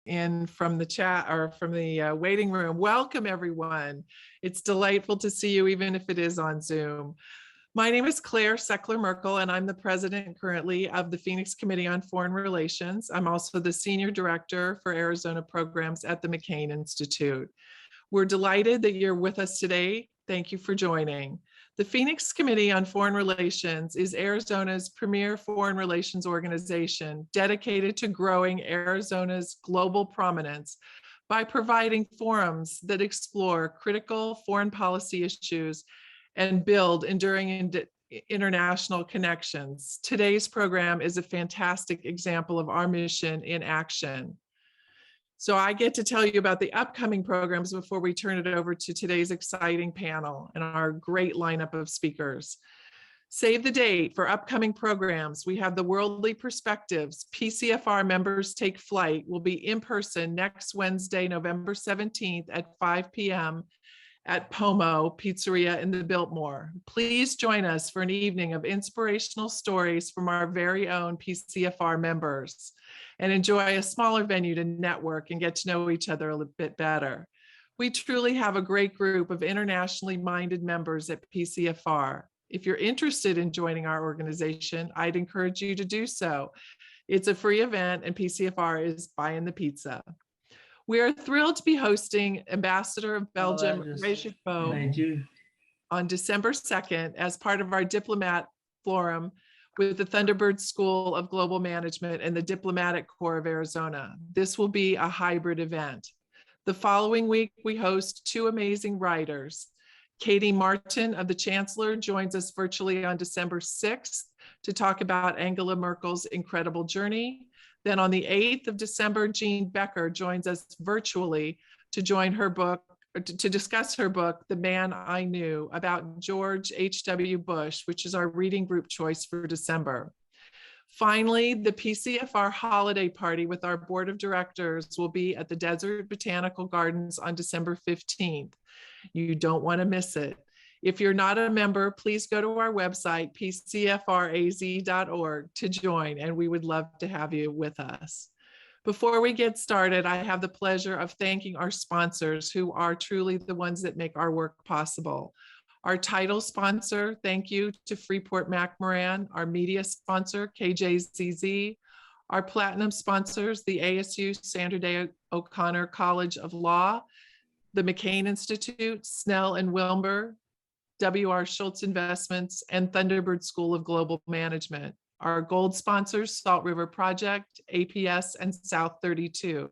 in from the chat or from the waiting room. Welcome, everyone. It's delightful to see you, even if it is on Zoom. My name is Claire Seckler-Merkel, and I'm the president currently of the Phoenix Committee on Foreign Relations. I'm also the senior director for Arizona programs at the McCain Institute. We're delighted that you're with us today. Thank you for joining. The Phoenix Committee on Foreign Relations is Arizona's premier foreign relations organization dedicated to growing Arizona's global prominence by providing forums that explore critical foreign policy issues and build enduring international connections. Today's program is a fantastic example of our mission in action. So I get to tell you about the upcoming programs before we turn it over to today's exciting panel and our great lineup of speakers. Save the date for upcoming programs. We have the Worldly Perspectives. PCFR members take flight. Will be in person next Wednesday, November 17th at 5 p.m. at Pomo Pizzeria in the Biltmore. Please join us for an evening of inspirational stories from our very own PCFR members, and enjoy a smaller venue to network and get to know each other a little bit better. We truly have a great group of internationally minded members at PCFR. If you're interested in joining our organization, I'd encourage you to do so. It's a free event and PCFR is buying the pizza. We are thrilled to be hosting Ambassador of Belgium, Régis Beau, on December 2nd as part of our Diplomat Forum with the Thunderbird School of Global Management and the Diplomatic Corps of Arizona. This will be a hybrid event. The following week, we host two amazing writers. Katie Martin of the Chancellor joins us virtually on December 6th to talk about Angela Merkel's incredible journey. Then on the 8th of December, Jean Becker joins us virtually to discuss her book, The Man I Knew, about George H.W. Bush, which is our reading group choice for December. Finally, the PCFR holiday party with our board of directors will be at the Desert Botanical Gardens on December 15th. You don't want to miss it. If you're not a member, please go to our website, pcfraz.org, to join, and we would love to have you with us. Before we get started, I have the pleasure of thanking our sponsors, who are truly the ones that make our work possible. Our title sponsor, thank you to Freeport McMoran. Our media sponsor, KJZZ. Our platinum sponsors, the ASU Sandra Day O'Connor College of Law, the McCain Institute, Snell and Wilmer, W.R. Schultz Investments, and Thunderbird School of Global Management. Our gold sponsors, Salt River Project, APS, and South 32.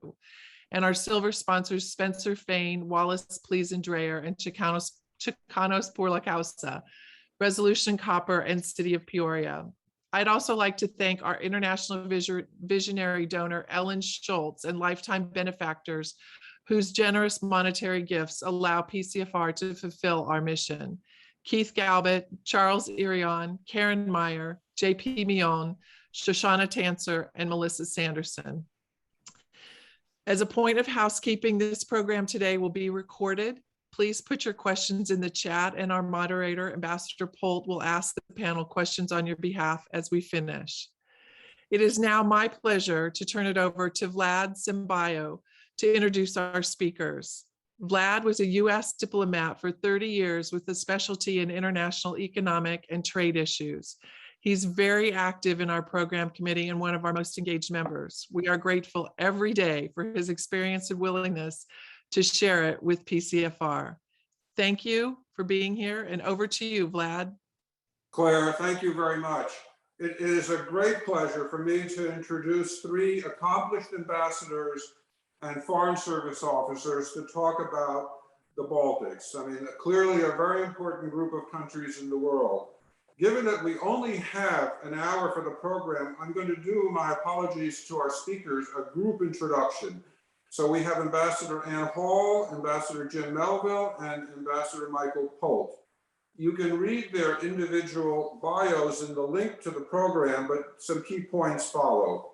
And our silver sponsors, Spencer Fain, Wallace Pleas and Dreyer, and Chicanos por la Causa, Resolution Copper, and City of Peoria. I'd also like to thank our international visionary donor, Ellen Schultz, and lifetime benefactors whose generous monetary gifts allow PCFR to fulfill our mission. Keith Galbett, Charles Irion, Karen Meyer, JP Mion, Shoshana Tanser, and Melissa Sanderson. As a point of housekeeping, this program today will be recorded. Please put your questions in the chat, and our moderator, Ambassador Polt, will ask the panel questions on your behalf as we finish. It is now my pleasure to turn it over to Vlad Simbayo to introduce our speakers. Vlad was a U.S. diplomat for 30 years with a specialty in international economic and trade issues. He's very active in our program committee and one of our most engaged members. We are grateful every day for his experience and willingness to share it with PCFR. Thank you for being here, and over to you, Vlad. Claire, thank you very much. It is a great pleasure for me to introduce three accomplished ambassadors and foreign service officers to talk about the Baltics. I mean, clearly a very important group of countries in the world. Given that we only have an hour for the program, I'm going to do, my apologies to our speakers, a group introduction. So we have Ambassador Ann Hall, Ambassador Jim Melville, and Ambassador Michael Polt. You can read their individual bios in the link to the program, but some key points follow.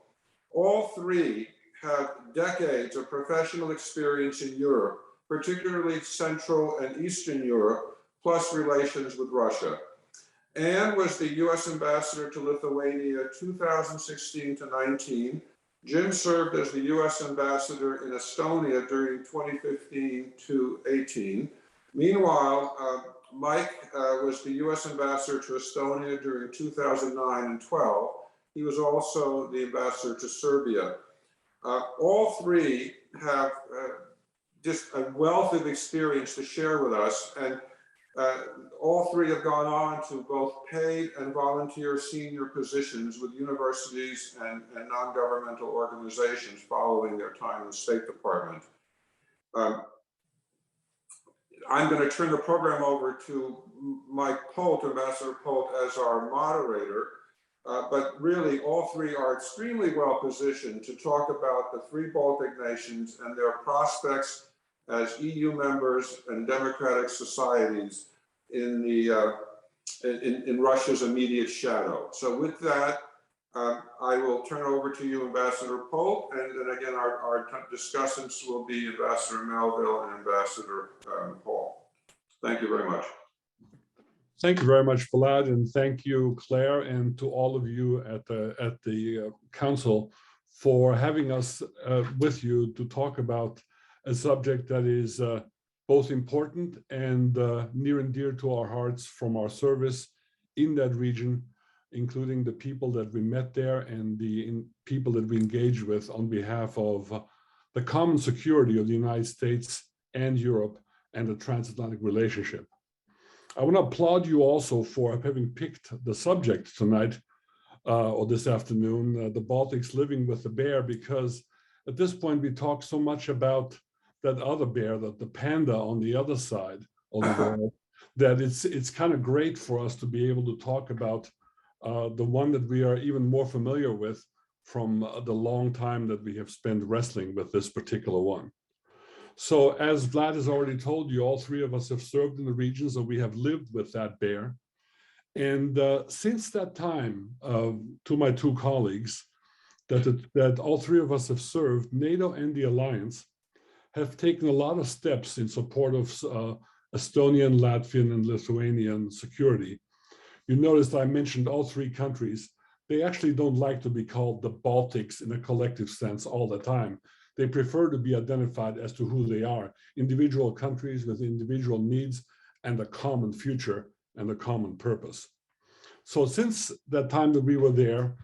All three have decades of professional experience in Europe, particularly Central and Eastern Europe, plus relations with Russia. Anne was the U.S. ambassador to Lithuania 2016 to 19, Jim served as the U.S. ambassador in Estonia during 2015 to 18. Meanwhile, Mike was the U.S. ambassador to Estonia during 2009 and 12. He was also the ambassador to Serbia. All three have just a wealth of experience to share with us, and all three have gone on to both paid and volunteer senior positions with universities and non-governmental organizations following their time in the State Department. I'm going to turn the program over to Mike Polt, Ambassador Polt, as our moderator. But really, all three are extremely well positioned to talk about the three Baltic nations and their prospects as EU members and democratic societies in Russia's immediate shadow. So with that, I will turn over to you, Ambassador Polt, and then again, our discussants will be Ambassador Melville and Ambassador Paul. Thank you very much. Thank you very much, Vlad, and thank you, Claire, and to all of you at the Council for having us with you to talk about a subject that is both important and near and dear to our hearts from our service in that region, including the people that we met there and the people that we engaged with on behalf of the common security of the United States and Europe and the transatlantic relationship. I want to applaud you also for having picked the subject tonight or this afternoon, the Baltics living with the bear, because at this point we talk so much about that other bear, the panda on the other side of the world, that it's kind of great for us to be able to talk about the one that we are even more familiar with from the long time that we have spent wrestling with this particular one. So as Vlad has already told you, all three of us have served in the regions and we have lived with that bear. And since that time, to my two colleagues, that all three of us have served, NATO and the Alliance have taken a lot of steps in support of Estonian, Latvian, and Lithuanian security. You noticed I mentioned all three countries. They actually don't like to be called the Baltics in a collective sense all the time. They prefer to be identified as to who they are, individual countries with individual needs and a common future and a common purpose. So since that time that we were there,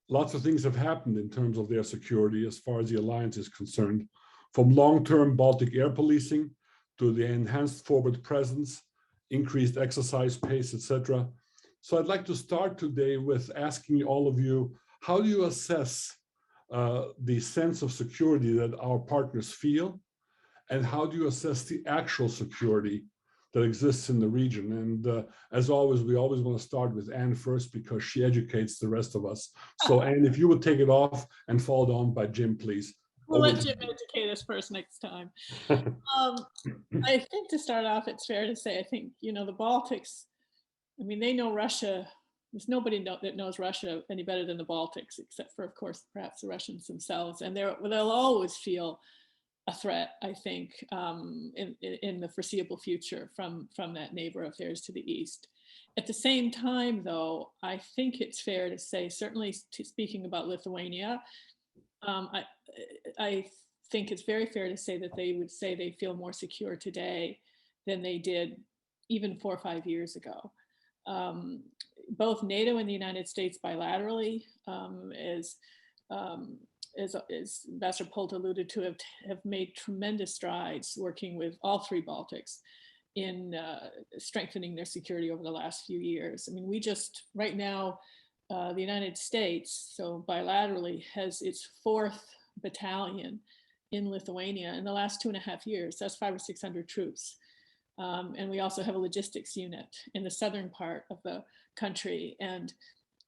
lots of things have happened in terms of their security as far as the alliance is concerned, from long-term Baltic air policing to the enhanced forward presence, increased exercise pace, etc. So I'd like to start today with asking all of you, how do you assess the sense of security that our partners feel, and how do you assess the actual security that exists in the region? And as always, we always want to start with Anne first because she educates the rest of us. So Anne, if you would take it off and followed on by Jim, please. We'll let Jim educate us first next time. I think to start off, it's fair to say, I think, you know, the Baltics, I mean, they know Russia. There's nobody that knows Russia any better than the Baltics, except for, of course, perhaps the Russians themselves. And they'll always feel a threat, I think, in the foreseeable future from that neighbor of theirs to the east. At the same time, though, I think it's fair to say, certainly speaking about Lithuania, I think it's very fair to say that they would say they feel more secure today than they did even 4 or 5 years ago. Both NATO and the United States bilaterally, as Ambassador Polt alluded to, have made tremendous strides working with all three Baltics in strengthening their security over the last few years. I mean, we just, right now, the United States, so bilaterally, has its 4th battalion in Lithuania in the last 2.5 years. That's 500 or 600 troops. And we also have a logistics unit in the southern part of the country. And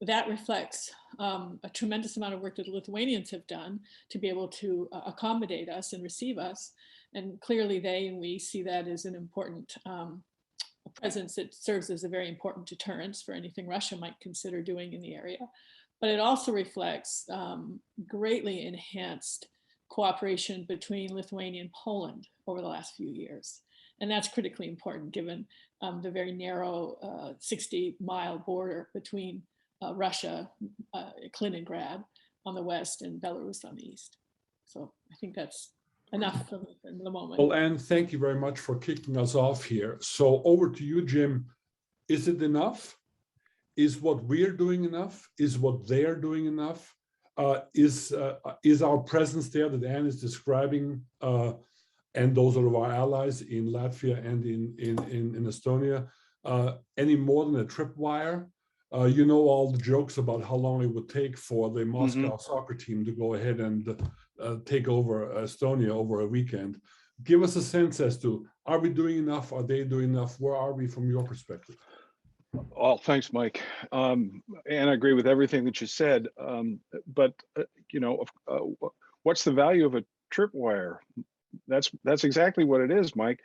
that reflects a tremendous amount of work that the Lithuanians have done to be able to accommodate us and receive us. And clearly they and we see that as an important presence that serves as a very important deterrence for anything Russia might consider doing in the area. But it also reflects greatly enhanced cooperation between Lithuania and Poland over the last few years. And that's critically important given the very narrow 60-mile border between Russia, Kaliningrad, on the west and Belarus on the east. So I think that's enough for the moment. Well, Anne, thank you very much for kicking us off here. So over to you, Jim. Is it enough? Is what we're doing enough? Is what they're doing enough? Is our presence there that Anne is describing, and those are our allies in Latvia and in Estonia, any more than a tripwire? You know all the jokes about how long it would take for the Moscow soccer team to go ahead and take over Estonia over a weekend. Give us a sense as to, are we doing enough? Are they doing enough? Where are we from your perspective? Oh, thanks, Mike. And I agree with everything that you said. But what's the value of a tripwire? That's exactly what it is, Mike.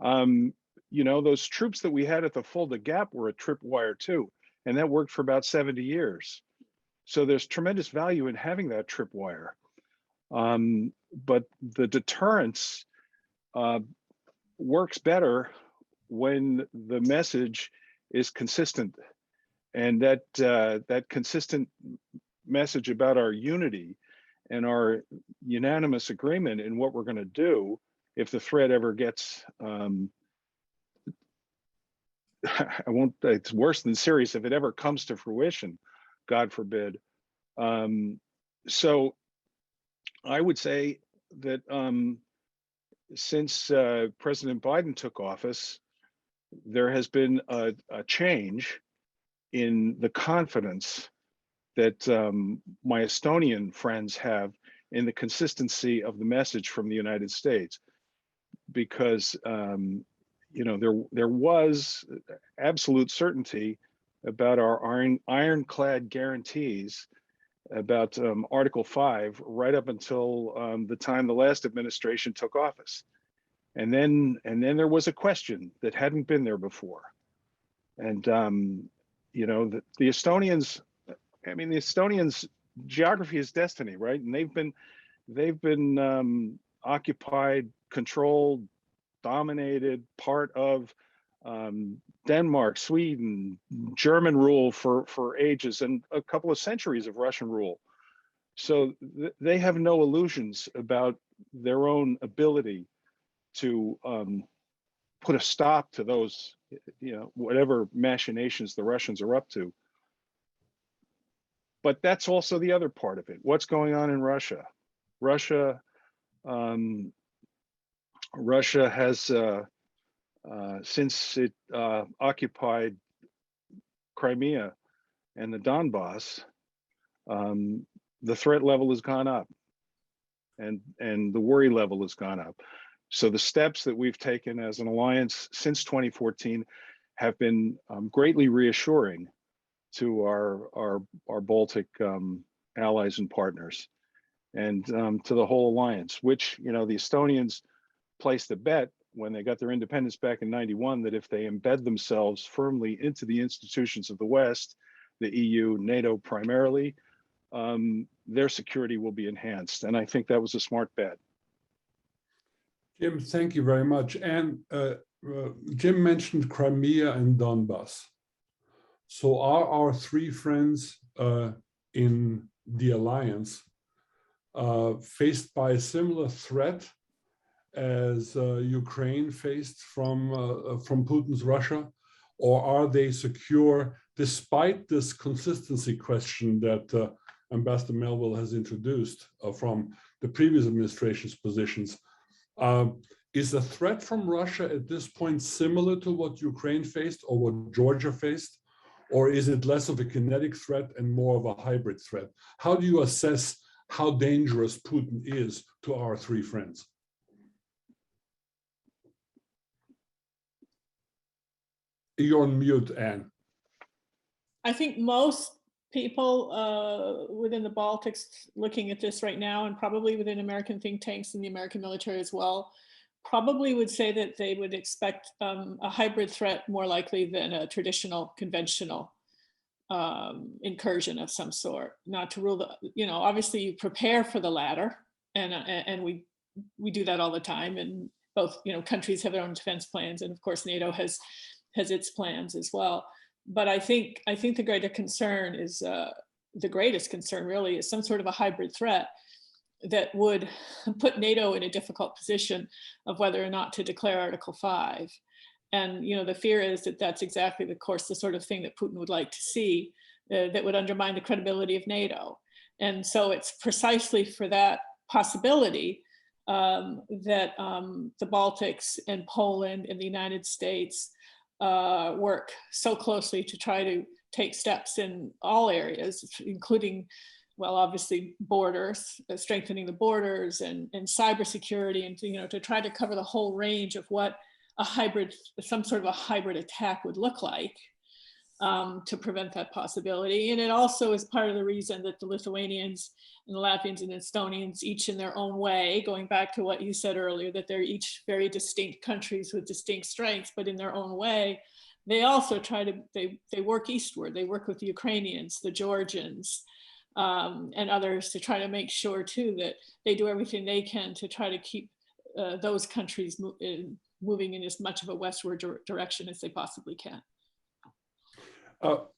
Those troops that we had at the Fulda Gap were a tripwire too, and that worked for about 70 years. So there's tremendous value in having that tripwire. But the deterrence works better when the message is consistent, and that consistent message about our unity and our unanimous agreement in what we're going to do if the threat ever gets it's worse than serious if it ever comes to fruition, God forbid. So I would say that since President Biden took office, there has been a change in the confidence that my Estonian friends have in the consistency of the message from the United States, because there was absolute certainty about our ironclad guarantees about Article 5 right up until the time the last administration took office. And then there was a question that hadn't been there before. And the Estonians, the Estonians' geography is destiny, right? And they've been occupied, controlled, dominated, part of Denmark, Sweden, German rule for ages, and a couple of centuries of Russian rule. So they have no illusions about their own ability to put a stop to those, whatever machinations the Russians are up to. But that's also the other part of it. What's going on in Russia? Russia has, since it occupied Crimea and the Donbass, the threat level has gone up, and the worry level has gone up. So the steps that we've taken as an alliance since 2014 have been greatly reassuring to our Baltic allies and partners, and to the whole alliance, which, the Estonians placed a bet when they got their independence back in '91 that if they embed themselves firmly into the institutions of the West, the EU, NATO primarily, their security will be enhanced. And I think that was a smart bet. Jim, thank you very much. And Jim mentioned Crimea and Donbass. So are our three friends in the alliance faced by a similar threat as Ukraine faced from Putin's Russia, or are they secure despite this consistency question that Ambassador Melville has introduced from the previous administration's positions? Is the threat from Russia at this point similar to what Ukraine faced or what Georgia faced, or is it less of a kinetic threat and more of a hybrid threat? How do you assess how dangerous Putin is to our three friends? You're on mute, Anne. I think most people within the Baltics looking at this right now, and probably within American think tanks and the American military as well, probably would say that they would expect a hybrid threat more likely than a traditional, conventional incursion of some sort. Not to rule the, obviously you prepare for the latter, and we do that all the time. And both, countries have their own defense plans, and of course NATO has its plans as well. But I think the greater concern is the greatest concern really is some sort of a hybrid threat that would put NATO in a difficult position of whether or not to declare Article 5. And the fear is that that's exactly the sort of thing that Putin would like to see, that would undermine the credibility of NATO. And so it's precisely for that possibility that the Baltics and Poland and the United States work so closely to try to take steps in all areas, including, well, obviously borders, strengthening the borders and cybersecurity, and to try to cover the whole range of what some sort of a hybrid attack would look like, to prevent that possibility. And it also is part of the reason that the Lithuanians and the Latvians and Estonians, each in their own way, going back to what you said earlier, that they're each very distinct countries with distinct strengths, but in their own way, they also they work eastward. They work with the Ukrainians, the Georgians, and others to try to make sure too that they do everything they can to try to keep those countries moving in as much of a westward direction as they possibly can.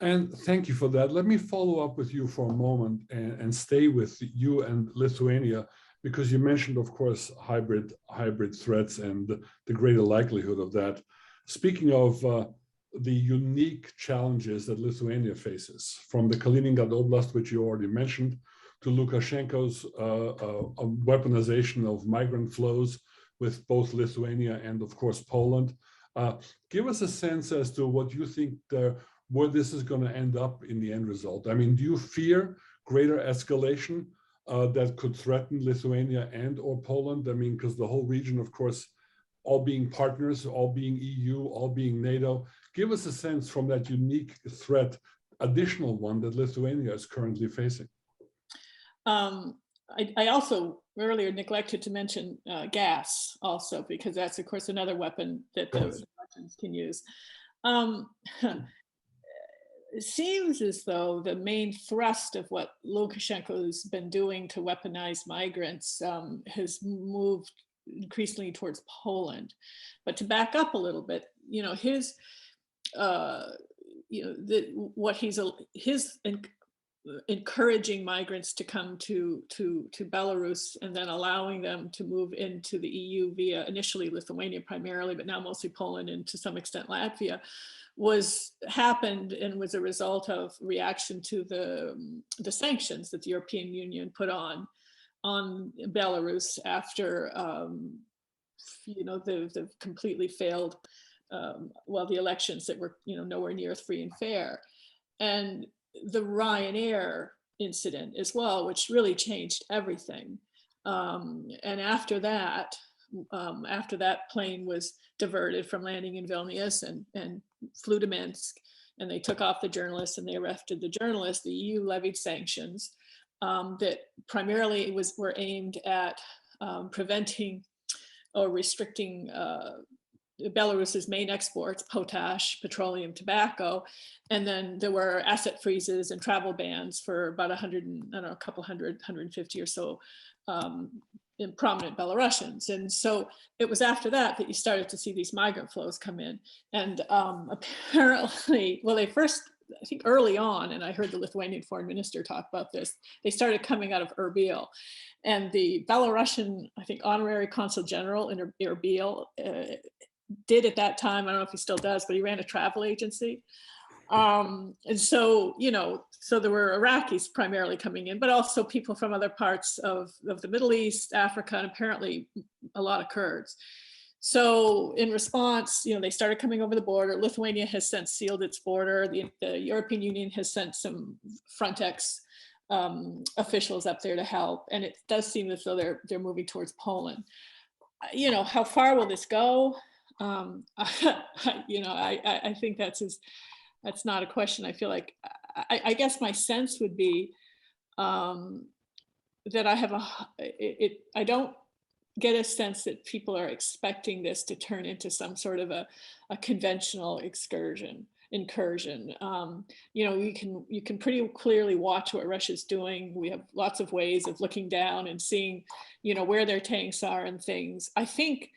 And thank you for that. Let me follow up with you for a moment and stay with you and Lithuania, because you mentioned, of course, hybrid threats and the greater likelihood of that. Speaking of the unique challenges that Lithuania faces, from the Kaliningrad Oblast, which you already mentioned, to Lukashenko's weaponization of migrant flows with both Lithuania and, of course, Poland. Give us a sense as to what you think where this is going to end up in the end result. I mean, do you fear greater escalation that could threaten Lithuania and or Poland? I mean, because the whole region, of course, all being partners, all being EU, all being NATO. Give us a sense from that unique threat, additional one that Lithuania is currently facing. I also earlier neglected to mention gas also, because that's of course another weapon that the Russians can use. It seems as though the main thrust of what Lukashenko's been doing to weaponize migrants has moved increasingly towards Poland. But to back up a little bit, his encouraging migrants to come to Belarus and then allowing them to move into the EU via initially Lithuania primarily, but now mostly Poland and to some extent Latvia, happened and was a result of reaction to the sanctions that the European Union put on Belarus after the completely failed the elections that were nowhere near free and fair, and the Ryanair incident as well, which really changed everything. And after that plane was diverted from landing in Vilnius and flew to Minsk, and they took off the journalists and they arrested the journalists. The EU levied sanctions that primarily were aimed at preventing or restricting Belarus's main exports, potash, petroleum, tobacco, and then there were asset freezes and travel bans for about 150 or so prominent Belarusians. And so it was after that you started to see these migrant flows come in. And apparently, they first, I think early on, and I heard the Lithuanian foreign minister talk about this, they started coming out of Erbil. And the Belarusian, I think, honorary consul general in Erbil did at that time, I don't know if he still does, but he ran a travel agency. And so, so there were Iraqis primarily coming in, but also people from other parts of the Middle East, Africa, and apparently a lot of Kurds. So in response, they started coming over the border. Lithuania has since sealed its border. The European Union has sent some Frontex officials up there to help. And it does seem as though they're moving towards Poland. How far will this go? I think that's not a question. I feel like, I guess my sense would be that I don't get a sense that people are expecting this to turn into some sort of a conventional incursion. You can pretty clearly watch what Russia's doing. We have lots of ways of looking down and seeing, where their tanks are and things. I think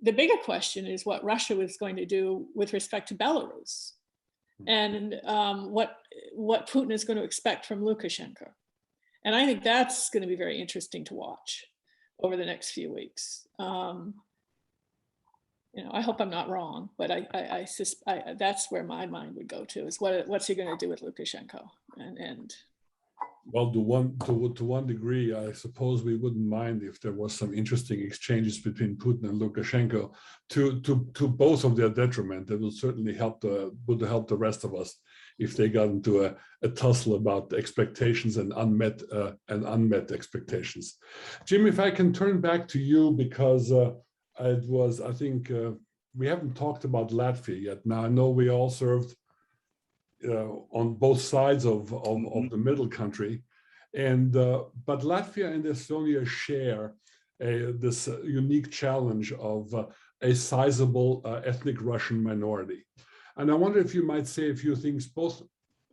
the bigger question is what Russia was going to do with respect to Belarus. and what Putin is going to expect from Lukashenko. And I think that's going to be very interesting to watch over the next few weeks. I hope I'm not wrong, but that's where my mind would go to, is what's he going to do with Lukashenko? And well, to one degree, I suppose we wouldn't mind if there was some interesting exchanges between Putin and Lukashenko. To both of their detriment, it would certainly would help the rest of us if they got into a tussle about expectations and unmet expectations. Jim, if I can turn back to you, because I think we haven't talked about Latvia yet. Now I know we all served on both sides of the middle country, but Latvia and Estonia share this unique challenge of a sizable ethnic Russian minority. And I wonder if you might say a few things both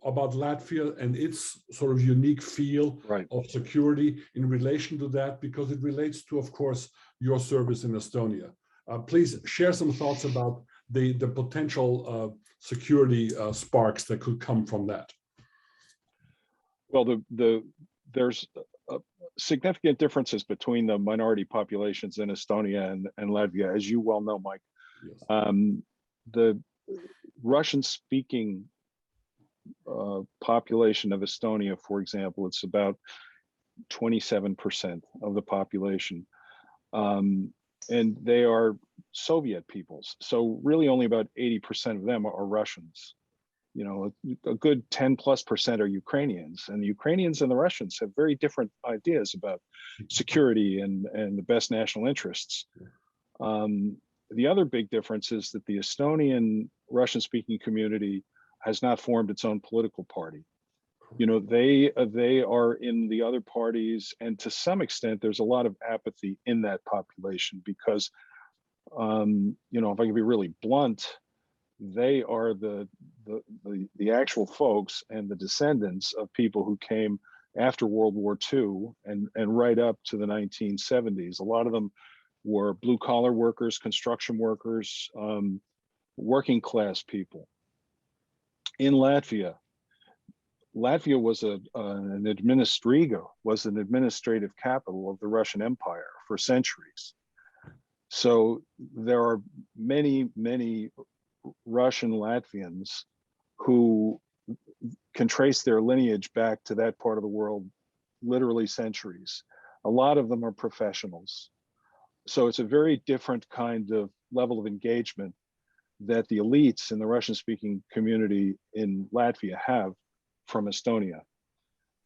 about Latvia and its sort of unique feel of security in relation to that, because it relates to, of course, your service in Estonia. Please share some thoughts about the potential security sparks that could come from that. Well, there's significant differences between the minority populations in Estonia and Latvia, as you well know, Mike. Yes. The Russian-speaking population of Estonia, for example, it's about 27% of the population. And they are Soviet peoples. So really only about 80% of them are Russians. A good 10+% are Ukrainians, and the Ukrainians and the Russians have very different ideas about security and the best national interests. The other big difference is that the Estonian Russian-speaking community has not formed its own political party. They are in the other parties, and to some extent, there's a lot of apathy in that population because, if I can be really blunt, they are the actual folks and the descendants of people who came after World War II and right up to the 1970s. A lot of them were blue collar workers, construction workers, working class people. In Latvia was an administrative capital of the Russian Empire for centuries. So there are many, many Russian Latvians who can trace their lineage back to that part of the world literally centuries. A lot of them are professionals. So it's a very different kind of level of engagement that the elites in the Russian-speaking community in Latvia have from Estonia.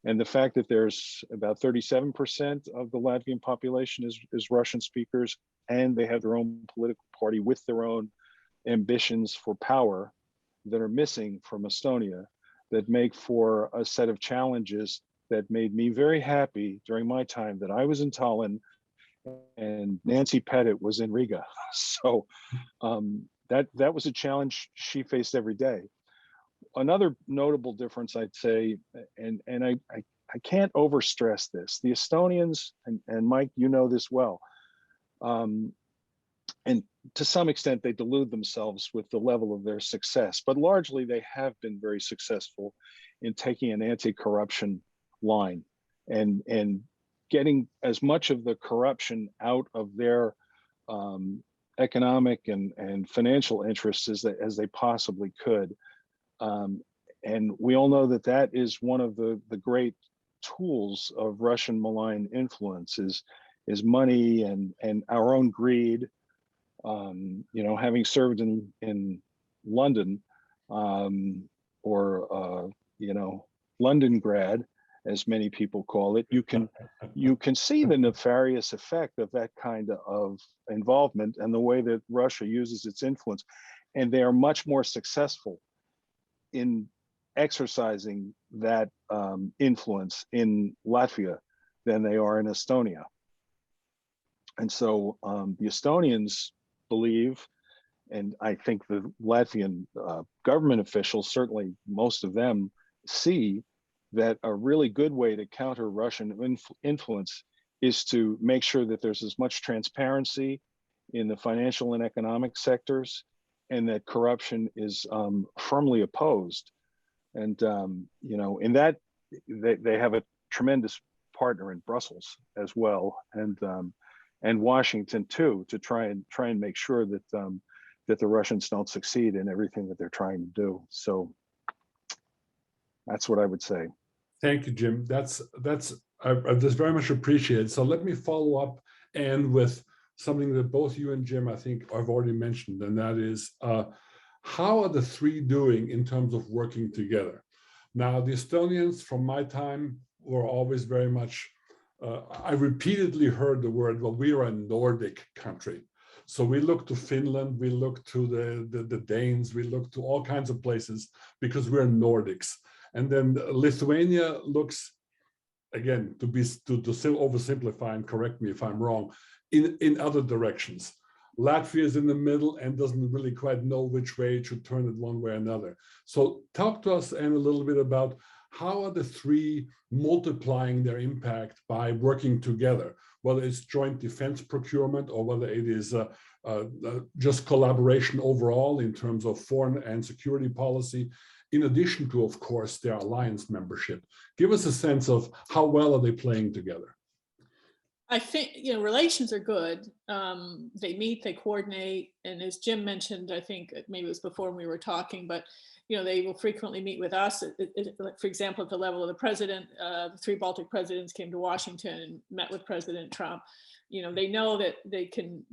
And the fact that there's about 37% of the Latvian population is Russian speakers, and they have their own political party with their own ambitions for power that are missing from Estonia, that make for a set of challenges that made me very happy during my time that I was in Tallinn and Nancy Pettit was in Riga. So that was a challenge she faced every day. Another notable difference, I'd say, and I can't overstress this, the Estonians, and Mike, you know this well, and to some extent they delude themselves with the level of their success, but largely they have been very successful in taking an anti-corruption line and getting as much of the corruption out of their economic and financial interests as they possibly could. And we all know that is one of the great tools of Russian malign influence is money and our own greed. Having served in London, or Londongrad, as many people call it, you can see the nefarious effect of that kind of involvement and the way that Russia uses its influence. And they are much more successful in exercising that influence in Latvia than they are in Estonia. And so the Estonians believe, and I think the Latvian government officials, certainly most of them, see that a really good way to counter Russian influence is to make sure that there's as much transparency in the financial and economic sectors, and that corruption is firmly opposed. And you know, in that they have a tremendous partner in Brussels as well, and Washington too, to try and make sure that that the Russians don't succeed in everything that they're trying to do. So that's what I would say. Thank you, Jim. I just very much appreciate it. So let me follow up and with something that both you and Jim, I think, have already mentioned, and that is how are the three doing in terms of working together? Now, the Estonians from my time were always very much, I repeatedly heard the word, well, we are a Nordic country. So we look to Finland, we look to the Danes, we look to all kinds of places because we're Nordics. And then Lithuania looks, again, to oversimplify and correct me if I'm wrong, in other directions. Latvia is in the middle and doesn't really quite know which way it should turn it one way or another. So talk to us, Anne, a little bit about how are the three multiplying their impact by working together, whether it's joint defense procurement or whether it is just collaboration overall in terms of foreign and security policy, in addition to, of course, their alliance membership. Give us a sense of how well are they playing together? I think, relations are good. They meet, they coordinate. And as Jim mentioned, I think maybe it was before when we were talking, but, they will frequently meet with us. For example, at the level of the president, the three Baltic presidents came to Washington and met with President Trump. They know that they can,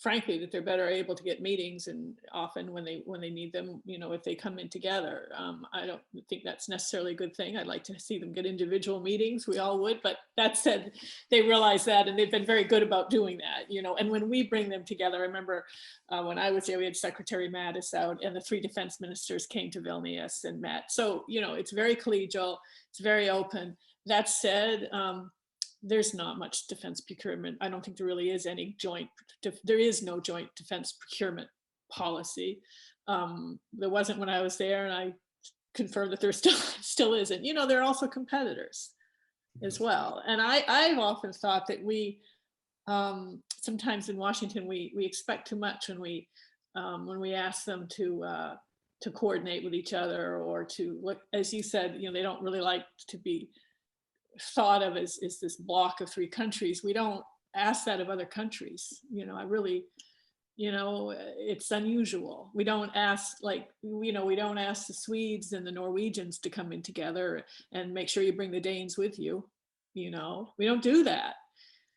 frankly, that they're better able to get meetings, and often when they need them, if they come in together. I don't think that's necessarily a good thing. I'd like to see them get individual meetings. We all would, but that said, they realize that, and they've been very good about doing that. And when we bring them together, I remember when I was there, we had Secretary Mattis out, and the three defense ministers came to Vilnius and met. So it's very collegial, it's very open. That said, there's not much defense procurement. I don't think there really is any there is no joint defense procurement policy. There wasn't when I was there, and I confirm that there still isn't. There are also competitors as well. And I've often thought that we, sometimes in Washington, we expect too much when we ask them to coordinate with each other, or to look, as you said, they don't really like to be thought of as this block of three countries. We don't ask that of other countries. It's unusual. We don't ask, we don't ask the Swedes and the Norwegians to come in together and make sure you bring the Danes with you. We don't do that.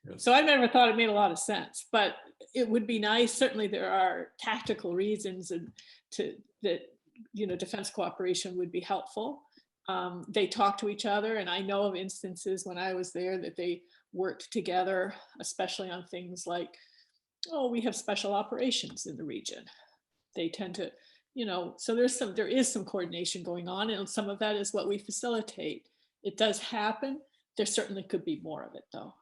Yes. So I never thought it made a lot of sense, but it would be nice. Certainly there are tactical reasons that defense cooperation would be helpful. They talk to each other, and I know of instances when I was there that they worked together, especially on things like, we have special operations in the region. They tend to, so there is some coordination going on, and some of that is what we facilitate. It does happen. There certainly could be more of it, though.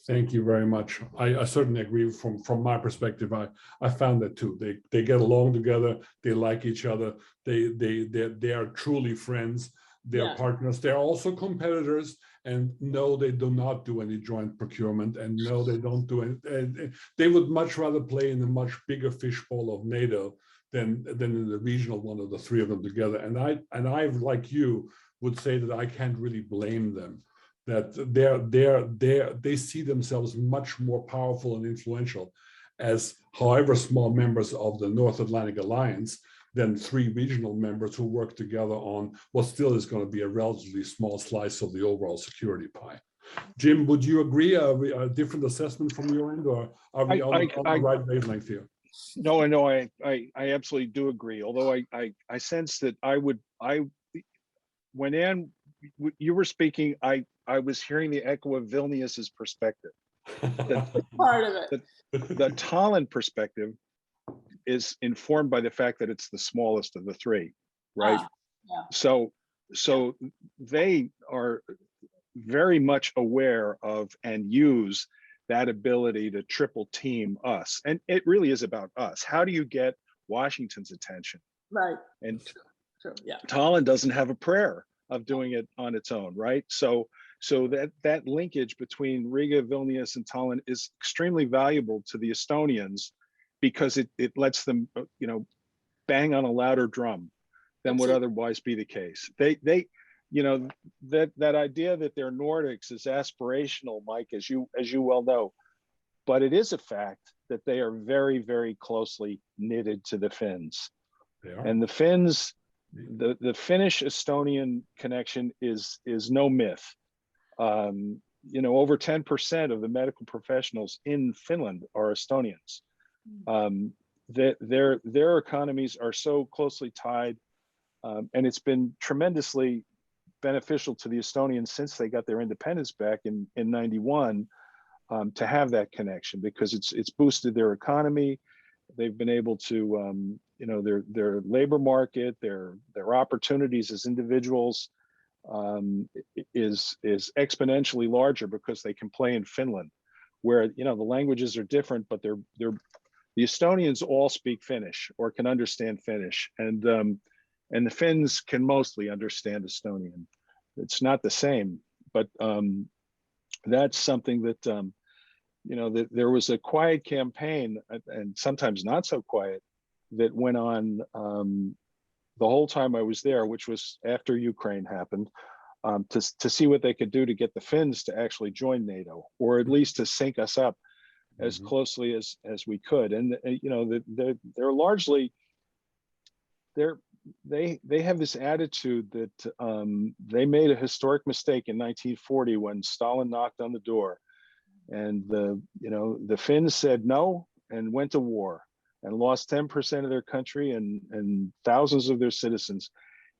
Thank you very much. I certainly agree. From my perspective, I found that too. They get along together. They like each other. They are truly friends. They're partners. They're also competitors. And no, they do not do any joint procurement. And no, they don't do any. They would much rather play in a much bigger fishbowl of NATO than in the regional one of the three of them together. And I, like you, would say that I can't really blame them. That they see themselves much more powerful and influential as, however small, members of the North Atlantic Alliance than three regional members who work together on what still is going to be a relatively small slice of the overall security pie. Jim, would you agree? Are we a different assessment from your end, or are we on the right wavelength here? No, I absolutely do agree. Although I sense that when Anne, you were speaking, I was hearing the echo of Vilnius's perspective. Part of it. The Tallinn perspective is informed by the fact that it's the smallest of the three, right? Yeah. So they are very much aware of and use that ability to triple team us. And it really is about us. How do you get Washington's attention? Right. And Tallinn doesn't have a prayer of doing it on its own, right? So So that linkage between Riga, Vilnius, and Tallinn is extremely valuable to the Estonians because it lets them, bang on a louder drum than would otherwise be the case. They that idea that they're Nordics is aspirational, Mike, as you well know, but it is a fact that they are very, very closely knitted to the Finns. They are. And the Finns, the Finnish-Estonian connection is no myth. Over 10% of the medical professionals in Finland are Estonians. Their economies are so closely tied, and it's been tremendously beneficial to the Estonians since they got their independence back in 91, to have that connection, because it's boosted their economy. They've been able to, their labor market, their opportunities as individuals is exponentially larger because they can play in Finland, where the languages are different, but the Estonians all speak Finnish or can understand Finnish, and the Finns can mostly understand Estonian. It's not the same, but that's something that that there was a quiet campaign, and sometimes not so quiet, that went on the whole time I was there, which was after Ukraine happened, to see what they could do to get the Finns to actually join NATO, or at least to sync us up as closely as we could. And they're largely they have this attitude that they made a historic mistake in 1940 when Stalin knocked on the door, and the Finns said no and went to war and lost 10% of their country and thousands of their citizens.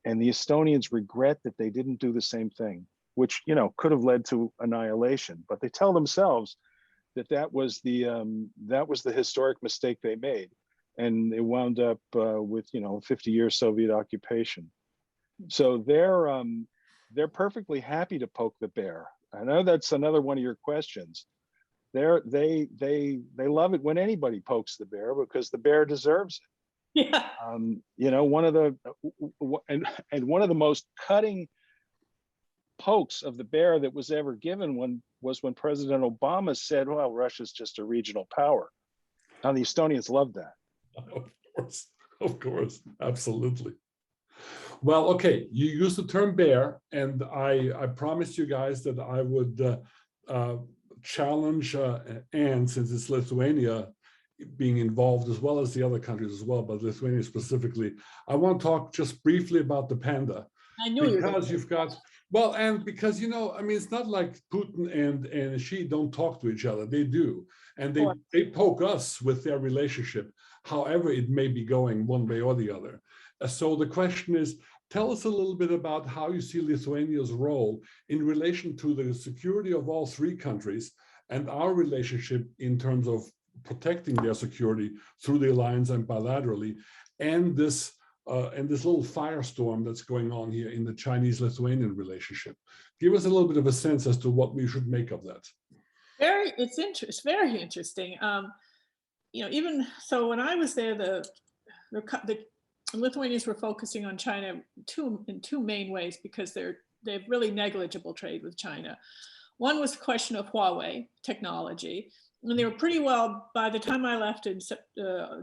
And the Estonians regret that they didn't do the same thing, which could have led to annihilation. But they tell themselves that was the historic mistake they made, and they wound up with 50-year Soviet occupation. So they're perfectly happy to poke the bear. I know that's another one of your questions. They love it when anybody pokes the bear, because the bear deserves it. Yeah. One of the most cutting pokes of the bear that was ever given was when President Obama said, well, Russia's just a regional power. Now the Estonians loved that. Of course, absolutely. Well, okay, you used the term bear, and I promised you guys that I would challenge Anne, since it's Lithuania being involved, as well as the other countries as well, but Lithuania specifically. I want to talk just briefly about the panda. I knew you were because you've got, well, and because it's not like Putin and Xi don't talk to each other. They do, and they poke us with their relationship, however it may be going one way or the other. So the question is, tell us a little bit about how you see Lithuania's role in relation to the security of all three countries and our relationship in terms of protecting their security through the alliance and bilaterally, and this little firestorm that's going on here in the Chinese-Lithuanian relationship. Give us a little bit of a sense as to what we should make of that. It's very interesting. Even so, when I was there, the Lithuanians were focusing on China in two main ways, because they have really negligible trade with China. One was the question of Huawei technology. And they were pretty well, by the time I left in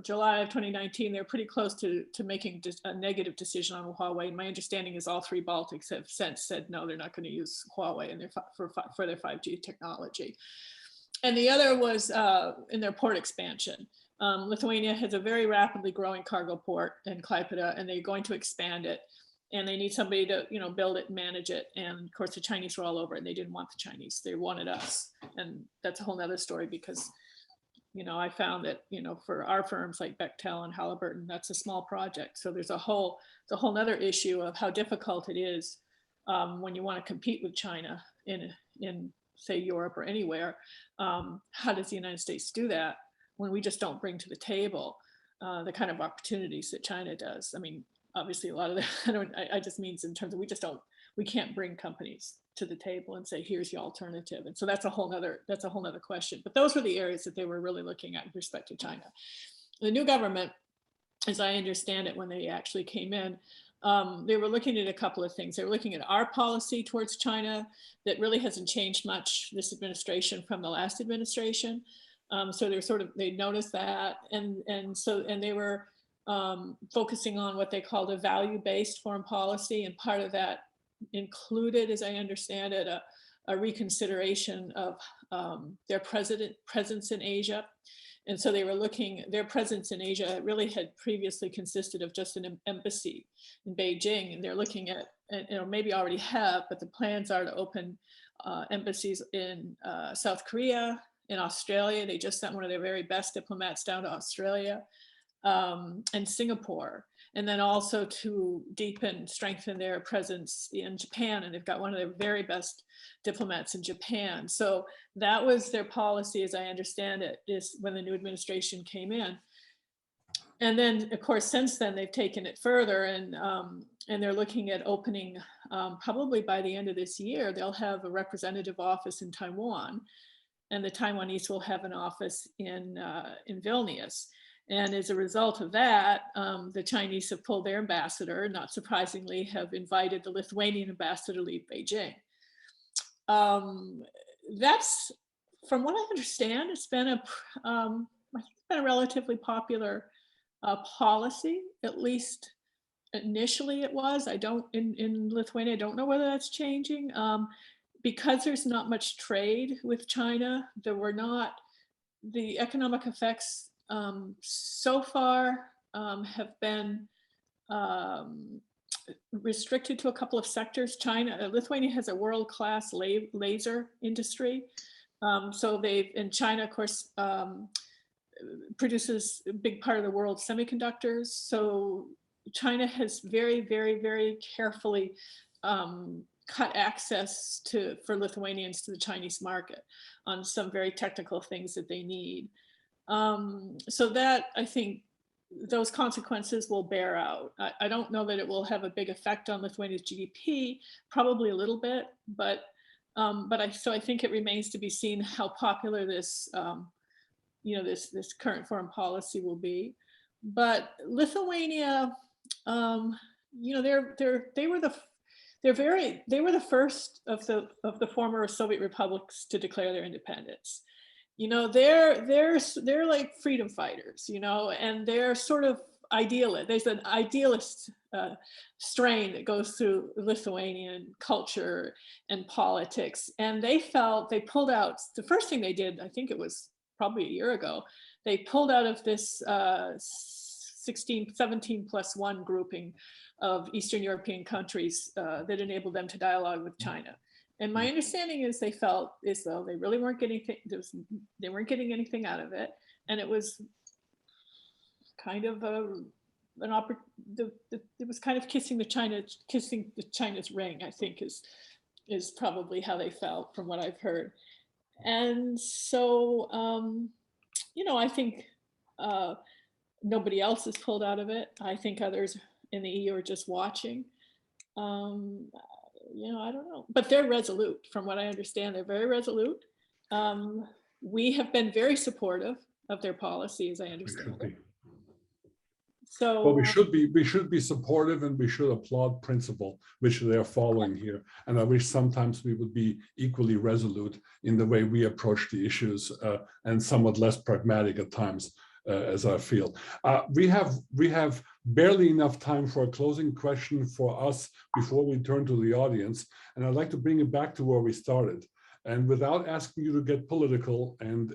July of 2019, they were pretty close to making a negative decision on Huawei. And my understanding is all three Baltics have since said, no, they're not going to use Huawei for their 5G technology. And the other was in their port expansion. Lithuania has a very rapidly growing cargo port in Klaipėda, and they're going to expand it. And they need somebody to, build it and manage it. And of course, the Chinese were all over it, and they didn't want the Chinese. They wanted us. And that's a whole nother story, because, I found that, for our firms like Bechtel and Halliburton, that's a small project. So there's a whole nother issue of how difficult it is when you want to compete with China in say Europe or anywhere. How does the United States do that when we just don't bring to the table the kind of opportunities that China does? I mean, obviously a lot of that, I just means in terms of we can't bring companies to the table and say, here's the alternative. And so that's a whole nother question. But those were the areas that they were really looking at with respect to China. The new government, as I understand it, when they actually came in, they were looking at a couple of things. They were looking at our policy towards China that really hasn't changed much this administration from the last administration. So they're they noticed that, and they were focusing on what they called a value-based foreign policy, and part of that included, as I understand it, a reconsideration of their presence in Asia. And so they were looking, their presence in Asia really had previously consisted of just an embassy in Beijing. And they're looking at, maybe already have, but the plans are to open embassies in South Korea, in Australia. They just sent one of their very best diplomats down to Australia, and Singapore. And then also to strengthen their presence in Japan. And they've got one of their very best diplomats in Japan. So that was their policy, as I understand it, is when the new administration came in. And then, of course, since then, they've taken it further, and they're looking at opening, probably by the end of this year, they'll have a representative office in Taiwan, and the Taiwanese will have an office in Vilnius. And as a result of that, the Chinese have pulled their ambassador, not surprisingly, have invited the Lithuanian ambassador to leave Beijing. That's, from what I understand, it's been a relatively popular policy, at least initially it was. I don't, in Lithuania, I don't know whether that's changing. Because there's not much trade with China, the economic effects so far have been restricted to a couple of sectors. Lithuania has a world-class laser industry. And China, of course, produces a big part of the world's semiconductors. So China has very, very, very carefully cut access for Lithuanians to the Chinese market on some very technical things that they need. So that, I think, those consequences will bear out. I don't know that it will have a big effect on Lithuania's GDP, probably a little bit, but I think it remains to be seen how popular this, this current foreign policy will be. But Lithuania, they were the first of the former Soviet republics to declare their independence. They're like freedom fighters, and they're sort of idealist. There's an idealist strain that goes through Lithuanian culture and politics. And they pulled out, the first thing they did, I think it was probably a year ago, they pulled out of this 17+1 grouping of Eastern European countries that enabled them to dialogue with China. And my understanding is they felt as though they really weren't getting they weren't getting anything out of it, and it was kind of it was kind of kissing the China's ring, I think is probably how they felt from what I've heard. And so I think nobody else is pulled out of it. I think others in the EU are just watching. I don't know, but they're resolute. From what I understand, they're very resolute. We have been very supportive of their policy, as I understand it. So, well, we should be supportive, and we should applaud principle, which they're following here. And I wish sometimes we would be equally resolute in the way we approach the issues, and somewhat less pragmatic at times, as I feel. We have barely enough time for a closing question for us before we turn to the audience. And I'd like to bring it back to where we started. And without asking you to get political, and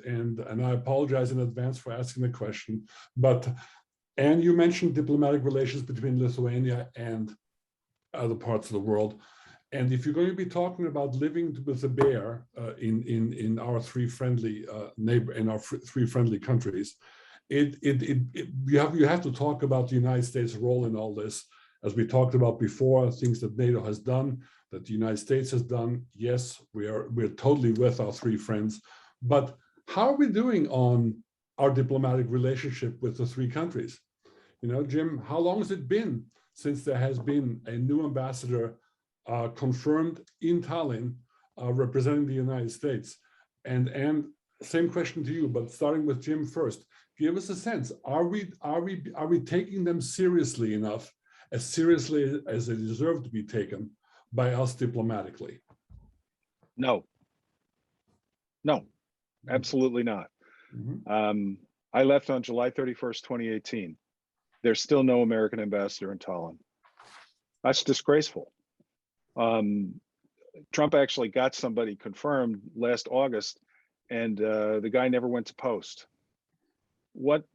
I apologize in advance for asking the question, and you mentioned diplomatic relations between Lithuania and other parts of the world. And if you're going to be talking about living with a bear in our three friendly three friendly countries, you have to talk about the United States' role in all this. As we talked about before, things that NATO has done, that the United States has done. Yes, we're totally with our three friends, but how are we doing on our diplomatic relationship with the three countries? Jim, how long has it been since there has been a new ambassador confirmed in Tallinn representing the United States? And same question to you, but starting with Jim first. Give us a sense. Are we taking them seriously enough as seriously as they deserve to be taken by us diplomatically? No, no, absolutely not. Mhm. I left on July 31st, 2018. There's still no American ambassador in Tallinn. That's disgraceful. Trump actually got somebody confirmed last August, and the guy never went to post. What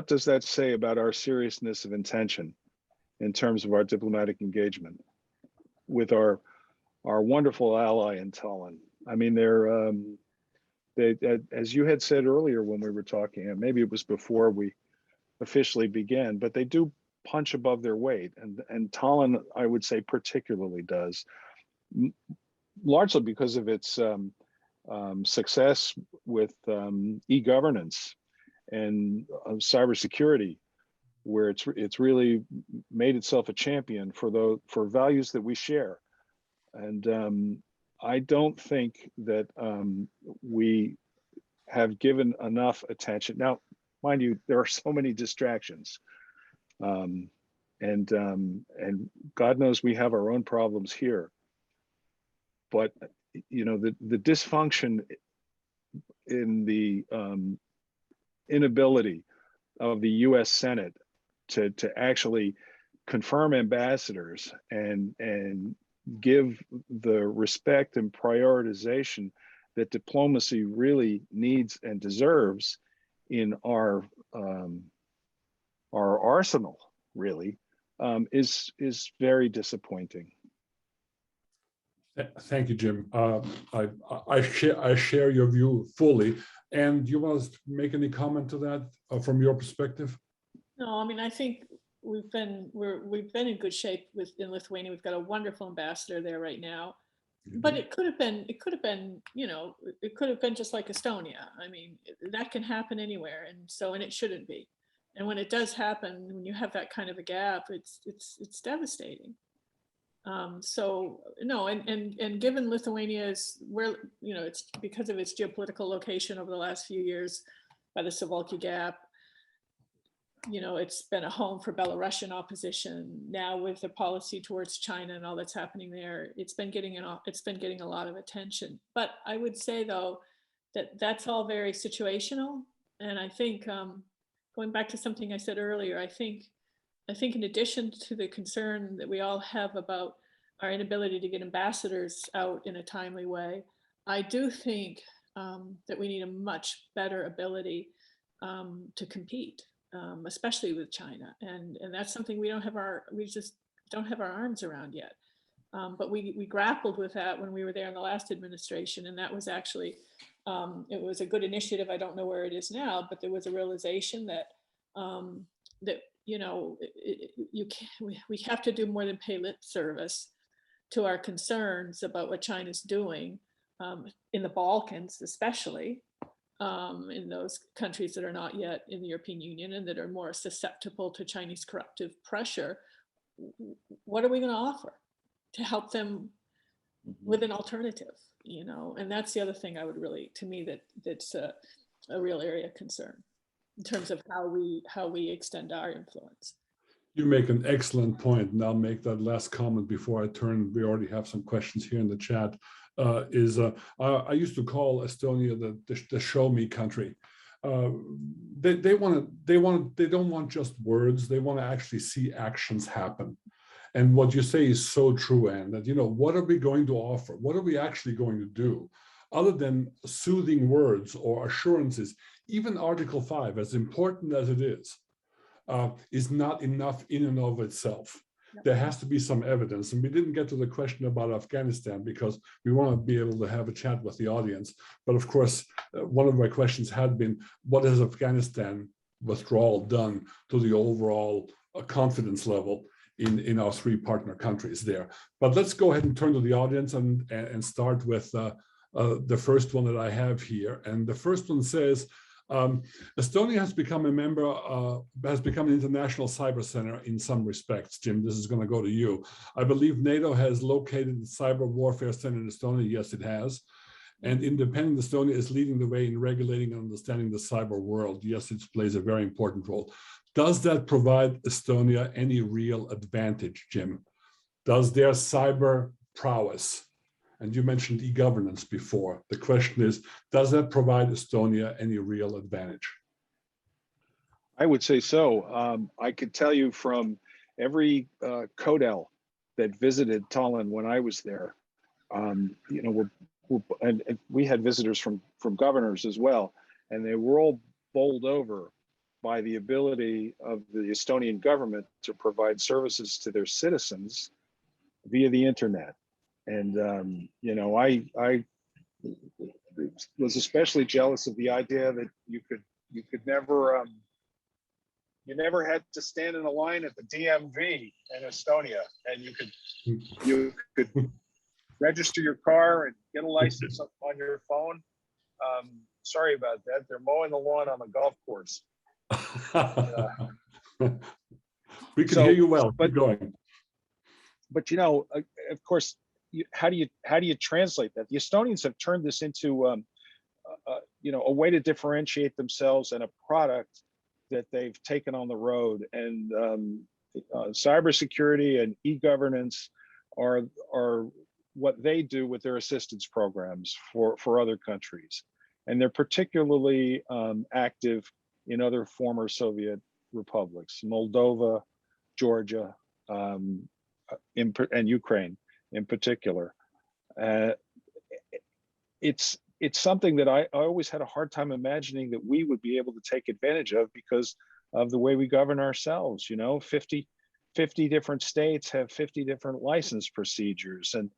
does that say about our seriousness of intention in terms of our diplomatic engagement with our wonderful ally in Tallinn? I mean, they, as you had said earlier when we were talking, and maybe it was before we officially began, but they do punch above their weight, and Tallinn, I would say, particularly does, largely because of its success with e-governance and cybersecurity, where it's really made itself a champion for values that we share. And I don't think that we have given enough attention. Now, mind you, there are so many distractions, and God knows we have our own problems here. But you know, the dysfunction in the inability of the U.S. Senate to actually confirm ambassadors and give the respect and prioritization that diplomacy really needs and deserves in our arsenal, really, is very disappointing. Thank you, Jim. I share your view fully. And you want to make any comment to that from your perspective? No, I mean, I think we've been in good shape in Lithuania. We've got a wonderful ambassador there right now. But it could have been, you know, it could have been just like Estonia. I mean, that can happen anywhere, and it shouldn't be. And when it does happen, when you have that kind of a gap, it's devastating. So no, and given Lithuania's, where, you know, it's because of its geopolitical location over the last few years by the Suwalki Gap, you know, it's been a home for Belarusian opposition. Now with the policy towards China and all that's happening there, it's been getting a lot of attention. But I would say though that that's all very situational, and I think going back to something I said earlier, I think in addition to the concern that we all have about our inability to get ambassadors out in a timely way, I do think that we need a much better ability to compete, especially with China, and that's something we just don't have our arms around yet. But we grappled with that when we were there in the last administration, and that was actually it was a good initiative. I don't know where it is now, but there was a realization that that, you know, we have to do more than pay lip service to our concerns about what China's doing in the Balkans, especially in those countries that are not yet in the European Union and that are more susceptible to Chinese corruptive pressure. What are we going to offer to help them with an alternative? You know, and that's the other thing I would really, to me, that's a real area of concern in terms of how we extend our influence. You make an excellent point, and I'll make that last comment before I turn. We already have some questions here in the chat. I used to call Estonia the show me country. They don't want just words. They want to actually see actions happen. And what you say is so true, Anne, that, you know, what are we going to offer? What are we actually going to do? Other than soothing words or assurances, even Article 5, as important as it is not enough in and of itself. There has to be some evidence. And we didn't get to the question about Afghanistan because we want to be able to have a chat with the audience. But of course, one of my questions had been, what has Afghanistan withdrawal done to the overall confidence level in our three partner countries there? But let's go ahead and turn to the audience and start with the first one that I have here. And the first one says, Estonia has become a member, has become an international cyber center in some respects. Jim, this is going to go to you. I believe NATO has located the cyber warfare center in Estonia. Yes, it has. And independent Estonia is leading the way in regulating and understanding the cyber world. Yes, it plays a very important role. Does that provide Estonia any real advantage, Jim? Does their cyber prowess, and you mentioned e-governance before, the question is, does that provide Estonia any real advantage? I would say so. I could tell you from every CODEL that visited Tallinn when I was there, you know, and we had visitors from governors as well, and they were all bowled over by the ability of the Estonian government to provide services to their citizens via the internet. And you know, I was especially jealous of the idea that you could never you never had to stand in a line at the DMV in Estonia, and you could register your car and get a license on your phone. Sorry about that. They're mowing the lawn on the golf course. We can hear you well. Keep going. But you know, of course, how do you translate that? The Estonians have turned this into you know, a way to differentiate themselves and a product that they've taken on the road. And cybersecurity and e-governance are what they do with their assistance programs for other countries. And they're particularly active in other former Soviet republics, Moldova, Georgia, and Ukraine in particular. It's something that I always had a hard time imagining that we would be able to take advantage of because of the way we govern ourselves. You know, 50 different states have 50 different license procedures. And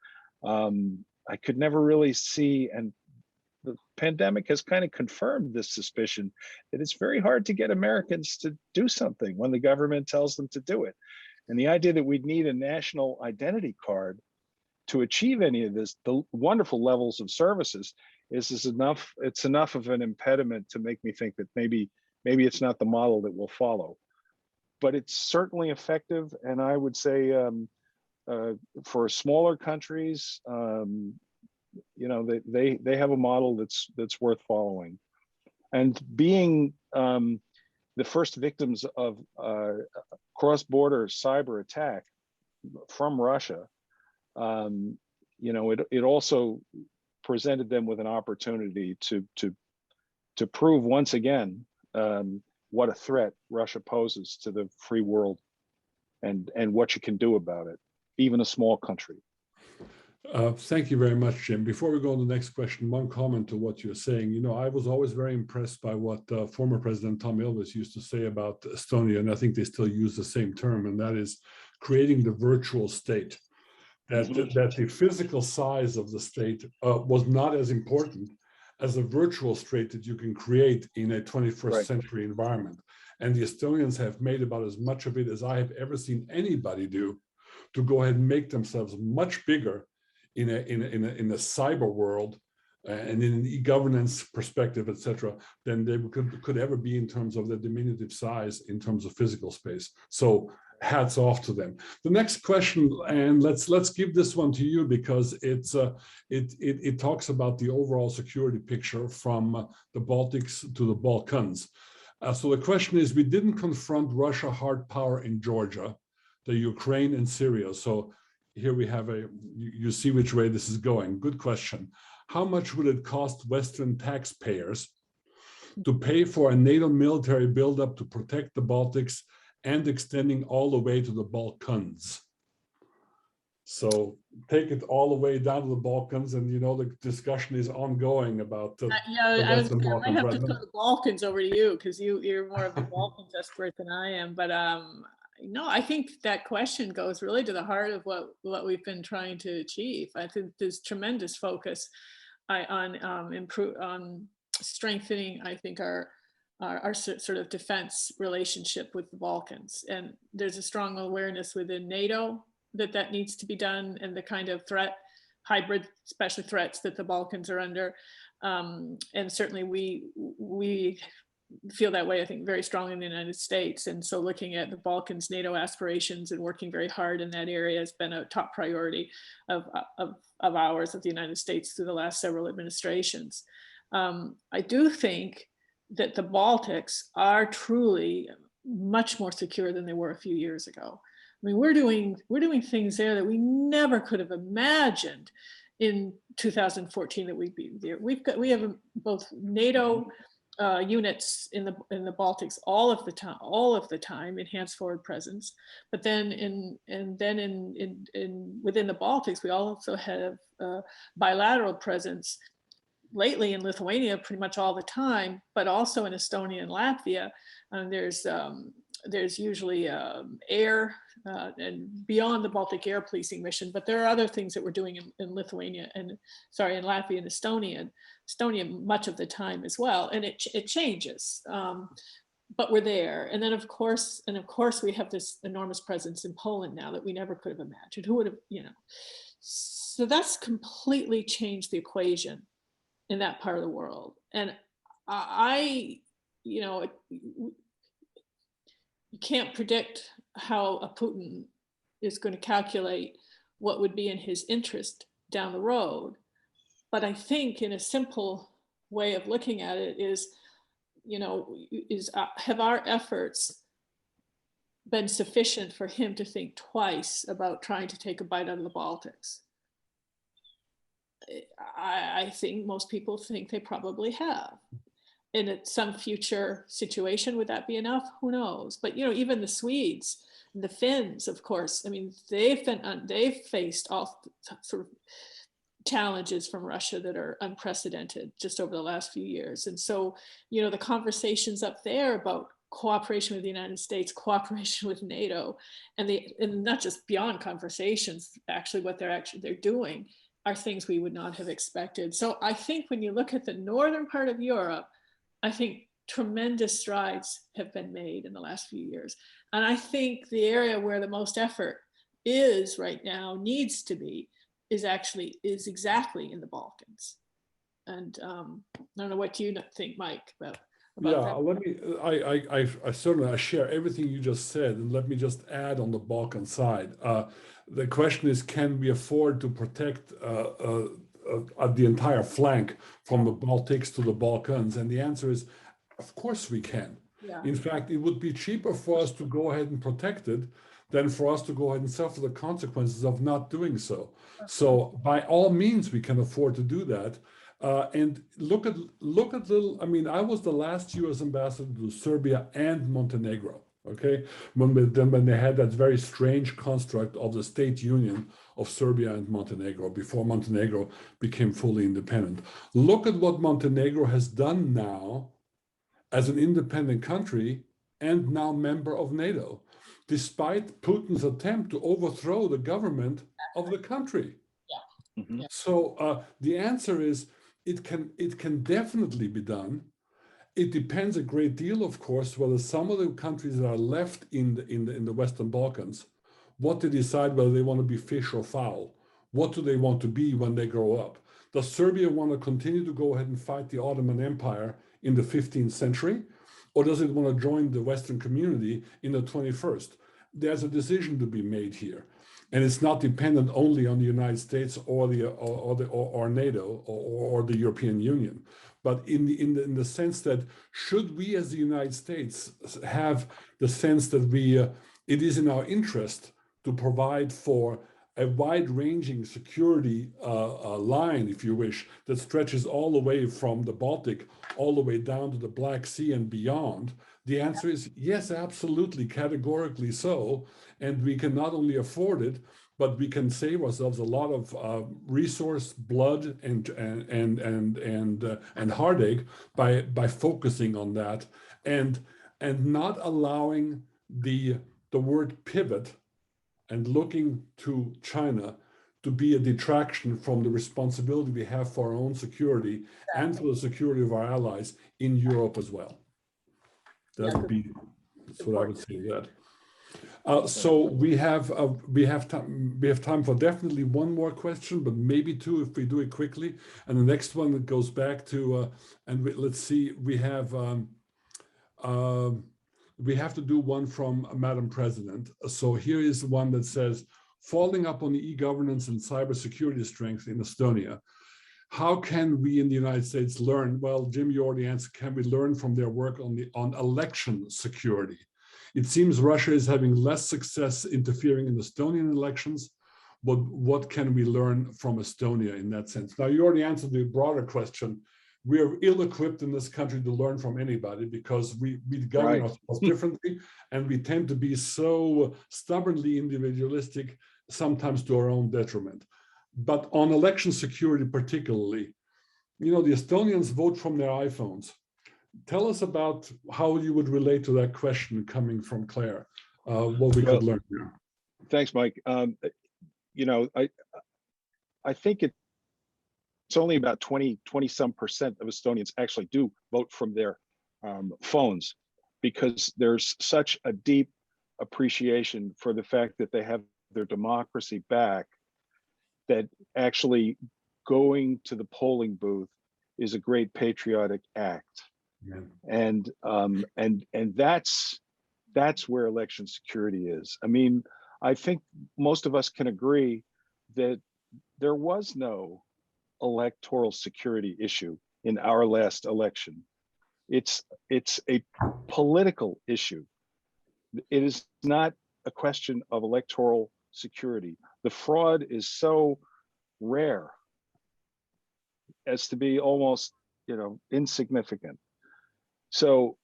I could never really see, and the pandemic has kind of confirmed this suspicion that it's very hard to get Americans to do something when the government tells them to do it. And the idea that we'd need a national identity card to achieve any of this, the wonderful levels of services, is enough. It's enough of an impediment to make me think that maybe it's not the model that we'll follow. But it's certainly effective, and I would say for smaller countries, you know, they have a model that's worth following. And being the first victims of cross-border cyber attack from Russia, you know, it also presented them with an opportunity to prove once again what a threat Russia poses to the free world, and what you can do about it, even a small country. Thank you very much, Jim. Before we go on to the next question, one comment to what you're saying. You know, I was always very impressed by what former President Tom Ilves used to say about Estonia, and I think they still use the same term, and that is creating the virtual state. That the physical size of the state was not as important as a virtual state that you can create in a 21st century environment. And the Estonians have made about as much of it as I have ever seen anybody do to go ahead and make themselves much bigger in a cyber world and in an e-governance perspective, et cetera, than they could ever be in terms of their diminutive size in terms of physical space. So hats off to them. The next question, and let's give this one to you because it talks about the overall security picture from the Baltics to the Balkans. So the question is, we didn't confront Russia hard power in Georgia, the Ukraine and Syria. So here we have you see which way this is going. Good question. How much would it cost Western taxpayers to pay for a NATO military buildup to protect the Baltics and extending all the way to the Balkans? So take it all the way down to the Balkans, and you know the discussion is ongoing about the Western Balkans. I have to throw the Balkans over to you because you're more of the Balkans expert than I am. But no, I think that question goes really to the heart of what we've been trying to achieve. I think there's tremendous focus on strengthening, I think, our sort of defense relationship with the Balkans. And there's a strong awareness within NATO that needs to be done, and the kind of hybrid special threats that the Balkans are under. And certainly we feel that way, I think, very strongly in the United States. And so looking at the Balkans NATO aspirations and working very hard in that area has been a top priority of ours, of the United States, through the last several administrations. I do think that the Baltics are truly much more secure than they were a few years ago. I mean, we're doing things there that we never could have imagined in 2014 that we'd be there. We have both NATO units in the Baltics all of the time, enhanced forward presence. But then within the Baltics, we also have bilateral presence. Lately in Lithuania, pretty much all the time, but also in Estonia and Latvia. There's usually air and beyond the Baltic air policing mission, but there are other things that we're doing in Lithuania and in Latvia and Estonia much of the time as well, and it changes. But we're there, and then of course we have this enormous presence in Poland now that we never could have imagined. Who would have, So that's completely changed the equation in that part of the world. And you can't predict how a Putin is going to calculate what would be in his interest down the road. But I think in a simple way of looking at it is have our efforts been sufficient for him to think twice about trying to take a bite out of the Baltics? I think most people think they probably have. And at some future situation, would that be enough? Who knows? But even the Swedes, the Finns, of course, I mean, they've faced all sort of challenges from Russia that are unprecedented just over the last few years. And so, the conversations up there about cooperation with the United States, cooperation with NATO, and not just beyond conversations, actually what they're doing are things we would not have expected. So I think when you look at the northern part of Europe, I think tremendous strides have been made in the last few years. And I think the area where the most effort is right now, needs to be, is exactly in the Balkans. And I don't know what you think, Mike, about that. Let me, I certainly share everything you just said, and let me just add on the Balkan side. The question is, can we afford to protect the entire flank from the Baltics to the Balkans? And the answer is, of course we can. Yeah. In fact, it would be cheaper for us to go ahead and protect it than for us to go ahead and suffer the consequences of not doing so. So by all means, we can afford to do that. And look at little, I mean, I was the last US ambassador to Serbia and Montenegro, okay? When they had that very strange construct of the state union of Serbia and Montenegro before Montenegro became fully independent. Look at what Montenegro has done now as an independent country and now member of NATO, despite Putin's attempt to overthrow the government of the country. Yeah. Mm-hmm. So the answer is, it can definitely be done. It depends a great deal, of course, whether some of the countries that are left in the Western Balkans, what they decide whether they want to be fish or fowl. What do they want to be when they grow up? Does Serbia want to continue to go ahead and fight the Ottoman Empire in the 15th century? Or does it want to join the Western community in the 21st? There's a decision to be made here. And it's not dependent only on the United States or NATO or the European Union, but in the sense that, should we as the United States have the sense that it is in our interest to provide for a wide-ranging security line, if you wish, that stretches all the way from the Baltic all the way down to the Black Sea and beyond? The answer is yes, absolutely, categorically so. And we can not only afford it, but we can save ourselves a lot of resource, blood, and heartache by focusing on that, and not allowing the word pivot and looking to China to be a detraction from the responsibility we have for our own security and for the security of our allies in Europe as well. That's what I would say to that. So we have time for definitely one more question, but maybe two if we do it quickly. And the next one that goes back to let's see, we have to do one from Madam President. So here is one that says, following up on the e-governance and cybersecurity strength in Estonia, how can we in the United States learn? Well, Jim, you already answered. Can we learn from their work on election security? It seems Russia is having less success interfering in Estonian elections, but what can we learn from Estonia in that sense? Now, you already answered the broader question. We are ill-equipped in this country to learn from anybody because we govern ourselves differently, and we tend to be so stubbornly individualistic, sometimes to our own detriment. But on election security particularly, you know, the Estonians vote from their iPhones. Tell us about how you would relate to that question coming from Claire, what we could learn here. Thanks, Mike. You know, I think it's only about 20 some percent of Estonians actually do vote from their phones, because there's such a deep appreciation for the fact that they have their democracy back, that actually going to the polling booth is a great patriotic act. Yeah. And that's where election security is. I mean, I think most of us can agree that there was no electoral security issue in our last election. It's a political issue. It is not a question of electoral security. The fraud is so rare as to be almost, you know, insignificant. So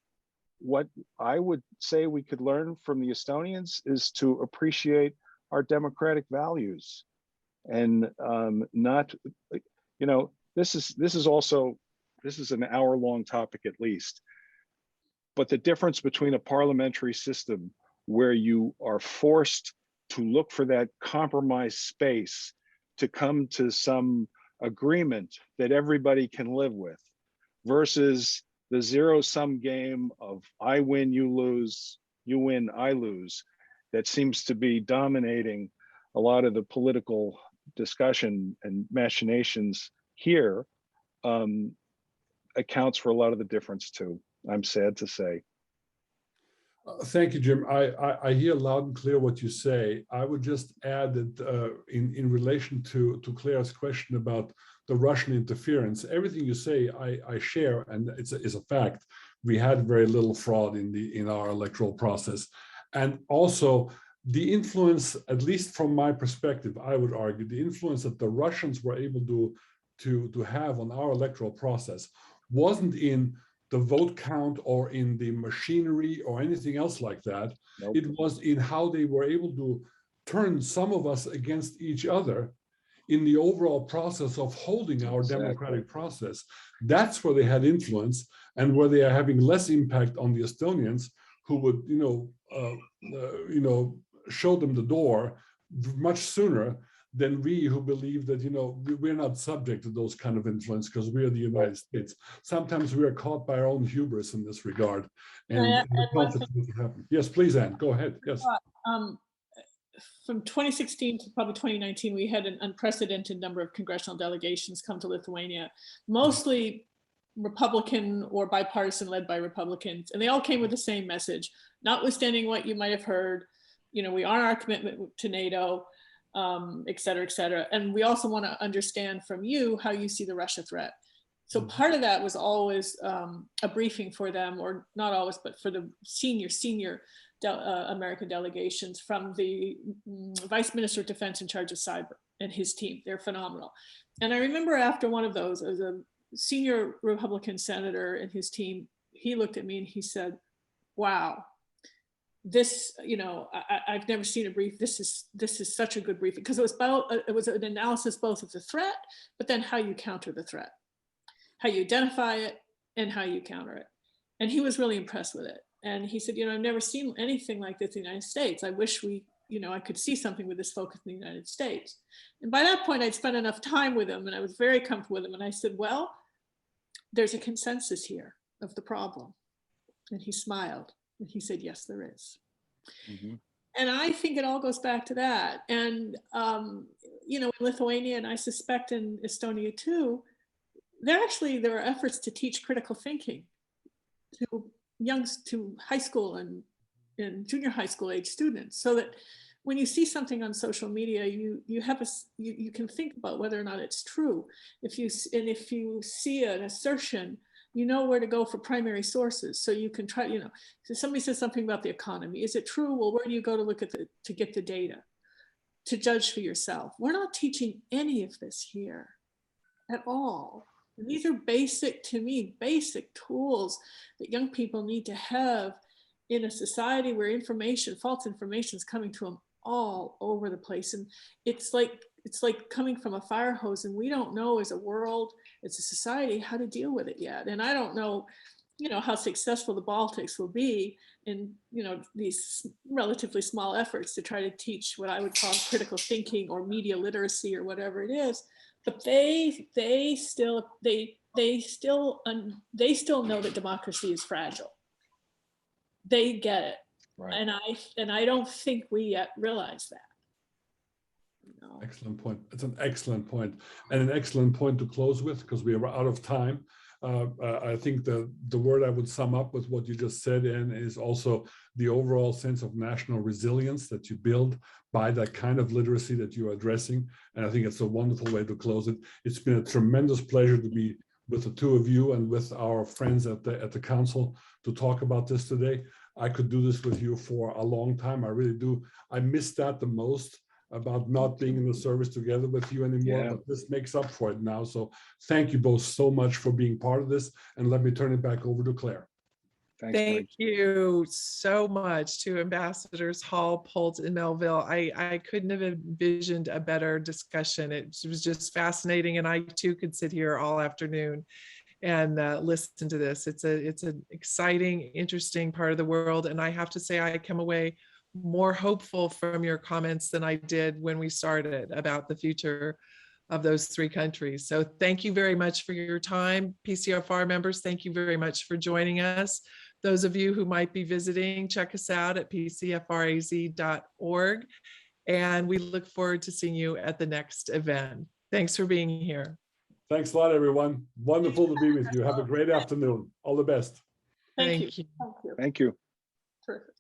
what I would say we could learn from the Estonians is to appreciate our democratic values, and not, you know, this is an hour-long topic at least, but the difference between a parliamentary system where you are forced to look for that compromise space to come to some agreement that everybody can live with, versus the zero-sum game of I win, you lose, you win, I lose, that seems to be dominating a lot of the political discussion and machinations here, accounts for a lot of the difference too, I'm sad to say. Thank you, Jim. I hear loud and clear what you say. I would just add that in relation to Claire's question about the Russian interference, everything you say, I share, and it's a fact. We had very little fraud in our electoral process, and also the influence, at least from my perspective, I would argue, the influence that the Russians were able to have on our electoral process wasn't in the vote count or in the machinery or anything else like that. Nope. It was in how they were able to turn some of us against each other in the overall process of holding our democratic process. That's where they had influence, and where they are having less impact on the Estonians, who would, show them the door much sooner than we, who believe that, we're not subject to those kind of influence because we're the United States. Sometimes we are caught by our own hubris in this regard. And yes, please, Anne, go ahead. Yes. From 2016 to probably 2019, we had an unprecedented number of congressional delegations come to Lithuania, mostly Republican or bipartisan, led by Republicans. And they all came with the same message, notwithstanding what you might have heard, we honor our commitment to NATO, et cetera, et cetera. And we also want to understand from you how you see the Russia threat. So part of that was always a briefing for them, or not always, but for the senior American delegations, from the Vice Minister of Defense in charge of cyber and his team. They're phenomenal. And I remember after one of those, as a senior Republican senator and his team, he looked at me and he said, wow, this, I've never seen a brief. This is such a good briefing, because it was an analysis both of the threat, but then how you counter the threat, how you identify it, and how you counter it. And he was really impressed with it. And he said, I've never seen anything like this in the United States. I wish I could see something with this focus in the United States. And by that point, I'd spent enough time with him, and I was very comfortable with him. And I said, well, there's a consensus here of the problem. And he smiled. And he said, yes, there is. Mm-hmm. And I think it all goes back to that. And, in Lithuania, and I suspect in Estonia too, there are efforts to teach critical thinking to high school and junior high school age students, so that when you see something on social media, you can think about whether or not it's true. If you see an assertion, you know where to go for primary sources. So you can try, you know, so somebody says something about the economy. Is it true? Well, where do you go to look at to get the data, to judge for yourself? We're not teaching any of this here at all. And these are basic, to me, basic tools that young people need to have in a society where information, false information is coming to them all over the place. And it's like coming from a fire hose, and we don't know as a world, as a society, how to deal with it yet. And I don't know, you know, how successful the Baltics will be in, you know, these relatively small efforts to try to teach what I would call critical thinking or media literacy or whatever it is. But they still know that democracy is fragile. They get it. Right. And I don't think we yet realize that. No. Excellent point. It's an excellent point, and an excellent point to close with, because we are out of time. I think the word I would sum up with what you just said in is also the overall sense of national resilience that you build by that kind of literacy that you're addressing. And I think it's a wonderful way to close it. It's been a tremendous pleasure to be with the two of you and with our friends at the council to talk about this today. I could do this with you for a long time. I really do. I miss that the most, about not being in the service together with you anymore, Yeah. but this makes up for it now. So thank you both so much for being part of this. And let me turn it back over to Claire. Thanks, Thank Mike. you so much to Ambassadors Hall, Polt, and Melville. I couldn't have envisioned a better discussion. It was just fascinating, and I too could sit here all afternoon and listen to this. It's an exciting, interesting part of the world, and I have to say I come away more hopeful from your comments than I did when we started about the future of those three countries. So thank you very much for your time. PCFR members, thank you very much for joining us. Those of you who might be visiting, check us out at pcfraz.org. And we look forward to seeing you at the next event. Thanks for being here. Thanks a lot, everyone. Wonderful to be with you. Have a great afternoon. All the best. Thank you. Thank you. Thank you. Thank you. Terrific.